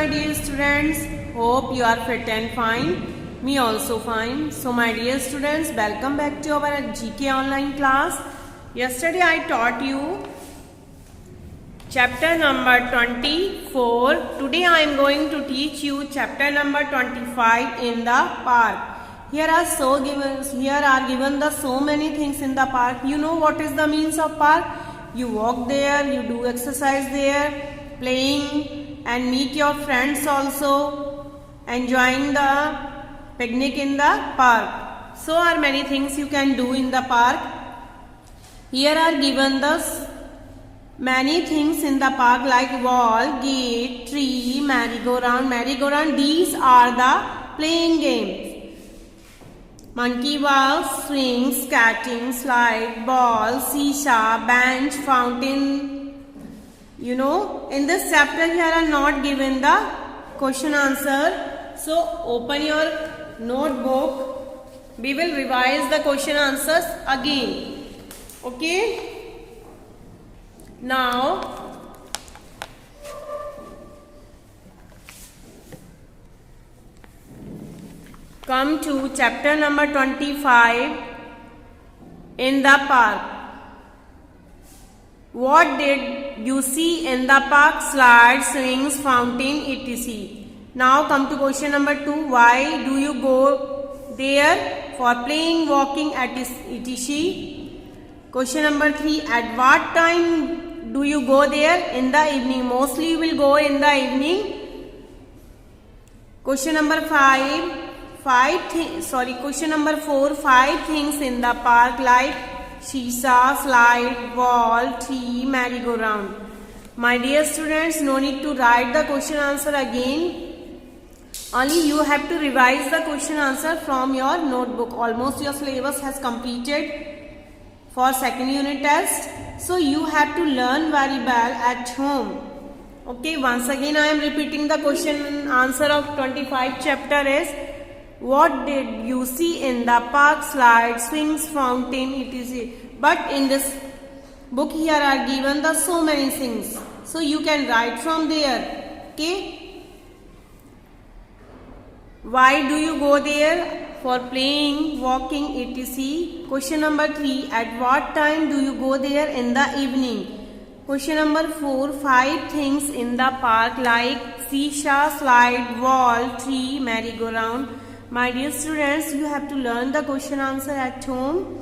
my dear students. Hope you are fit and fine. Me also fine. So my dear students, welcome back to our GK online class. Yesterday I taught you chapter number 24. Today I am going to teach you chapter number 25 in the park. Here are given the so many things in the park. You know what is the means of park? You walk there, you do exercise there, playing and meet your friends also, enjoying the picnic in the park. So are many things you can do in the park. Here are given the many things in the park like wall, gate, tree, merry-go-round. These are the playing games. Monkey ball, swing, skating, slide, ball, seesaw, bench, fountain. You know, in this chapter here are not given the question answer. So open your notebook. We will revise the question answers again. Okay. Now come to chapter number 25 in the park. What did you see in the park? Slide, swings, fountain, etc. Now come to question number 2. Why do you go there? For playing, walking, etc. Question number 3. At what time do you go there? In the evening. Mostly you will go in the evening. Question number 5. Question number 4. 5 things in the park like seesaw, slide, wall, tree, merry-go-round. My dear students, no need to write the question answer again. Only you have to revise the question answer from your notebook. Almost your syllabus has completed for second unit test. So you have to learn very well at home. Okay, once again I am repeating the question answer of 25 chapter is: what did you see in the park? Slide, swings, fountain, etc. But in this book here are given the so many things. So you can write from there. Okay. Why do you go there? For playing, walking, etc. Question number 3. At what time do you go there? In the evening. Question number 4. 5 things in the park like seesaw, slide, wall, tree, merry-go-round. My dear students, you have to learn the question answer at home.